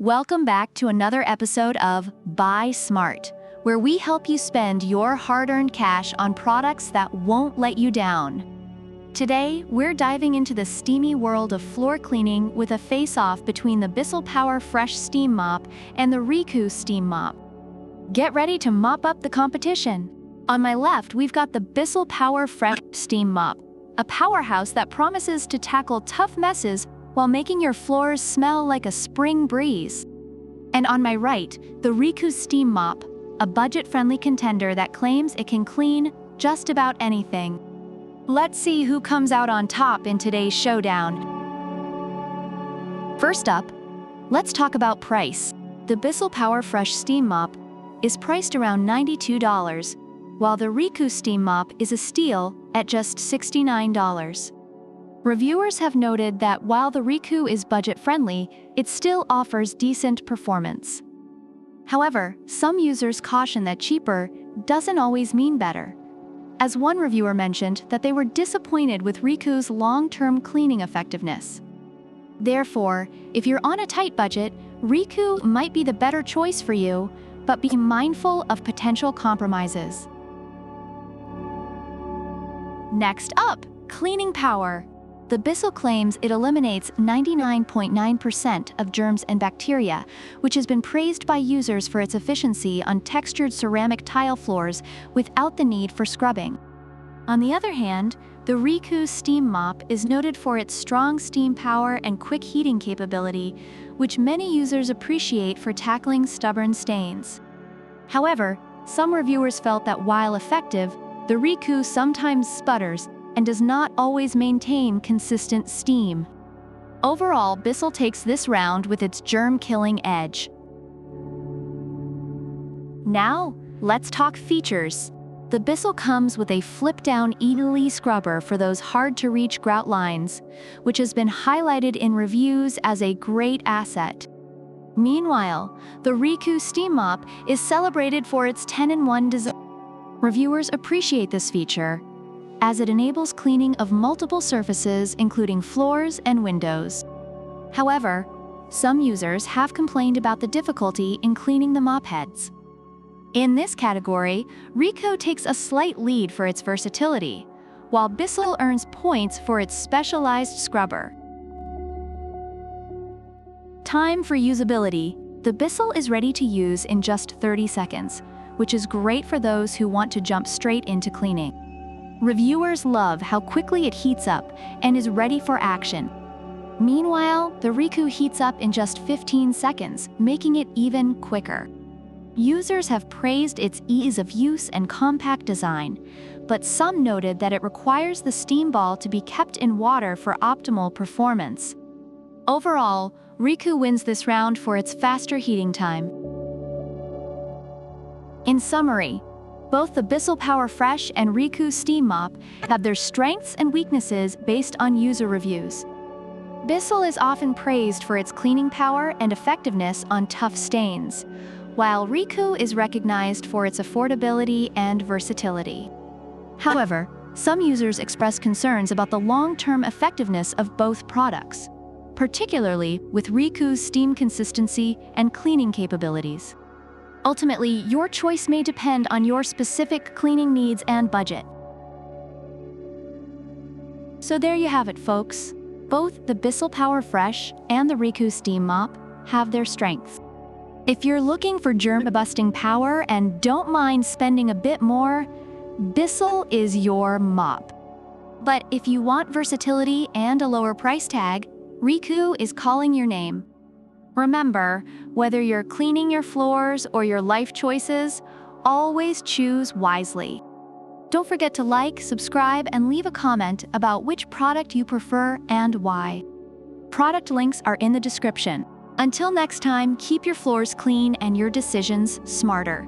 Welcome back to another episode of Buy Smart, where we help you spend your hard-earned cash on products that won't let you down. Today, we're diving into the steamy world of floor cleaning with a face-off between the Bissell Power Fresh Steam Mop and the REECOO Steam Mop. Get ready to mop up the competition. On my left, we've got the Bissell Power Fresh Steam Mop, a powerhouse that promises to tackle tough messes while making your floors smell like a spring breeze. And on my right, the REECOO Steam Mop, a budget-friendly contender that claims it can clean just about anything. Let's see who comes out on top in today's showdown. First up, let's talk about price. The Bissell Power Fresh Steam Mop is priced around $92, while the REECOO Steam Mop is a steal at just $69. Reviewers have noted that while the REECOO is budget-friendly, it still offers decent performance. However, some users caution that cheaper doesn't always mean better, as one reviewer mentioned that they were disappointed with REECOO's long-term cleaning effectiveness. Therefore, if you're on a tight budget, REECOO might be the better choice for you, but be mindful of potential compromises. Next up, cleaning power. The Bissell claims it eliminates 99.9% of germs and bacteria, which has been praised by users for its efficiency on textured ceramic tile floors without the need for scrubbing. On the other hand, the REECOO Steam Mop is noted for its strong steam power and quick heating capability, which many users appreciate for tackling stubborn stains. However, some reviewers felt that while effective, the REECOO sometimes sputters and does not always maintain consistent steam. Overall, Bissell takes this round with its germ-killing edge. Now, let's talk features. The Bissell comes with a flip-down easily scrubber for those hard-to-reach grout lines, which has been highlighted in reviews as a great asset. Meanwhile, the REECOO Steam Mop is celebrated for its 10-in-1 design. Reviewers appreciate this feature, as it enables cleaning of multiple surfaces, including floors and windows. However, some users have complained about the difficulty in cleaning the mop heads. In this category, REECOO takes a slight lead for its versatility, while Bissell earns points for its specialized scrubber. Time for usability. The Bissell is ready to use in just 30 seconds, which is great for those who want to jump straight into cleaning. Reviewers love how quickly it heats up and is ready for action. Meanwhile, the REECOO heats up in just 15 seconds, making it even quicker. Users have praised its ease of use and compact design, but some noted that it requires the steam ball to be kept in water for optimal performance. Overall, REECOO wins this round for its faster heating time. In summary, both the Bissell Power Fresh and REECOO Steam Mop have their strengths and weaknesses based on user reviews. Bissell is often praised for its cleaning power and effectiveness on tough stains, while REECOO is recognized for its affordability and versatility. However, some users express concerns about the long-term effectiveness of both products, particularly with REECOO's steam consistency and cleaning capabilities. Ultimately, your choice may depend on your specific cleaning needs and budget. So there you have it, folks. Both the Bissell Power Fresh and the REECOO Steam Mop have their strengths. If you're looking for germ-busting power and don't mind spending a bit more, Bissell is your mop. But if you want versatility and a lower price tag, REECOO is calling your name. Remember, whether you're cleaning your floors or your life choices, always choose wisely. Don't forget to like, subscribe, and leave a comment about which product you prefer and why. Product links are in the description. Until next time, keep your floors clean and your decisions smarter.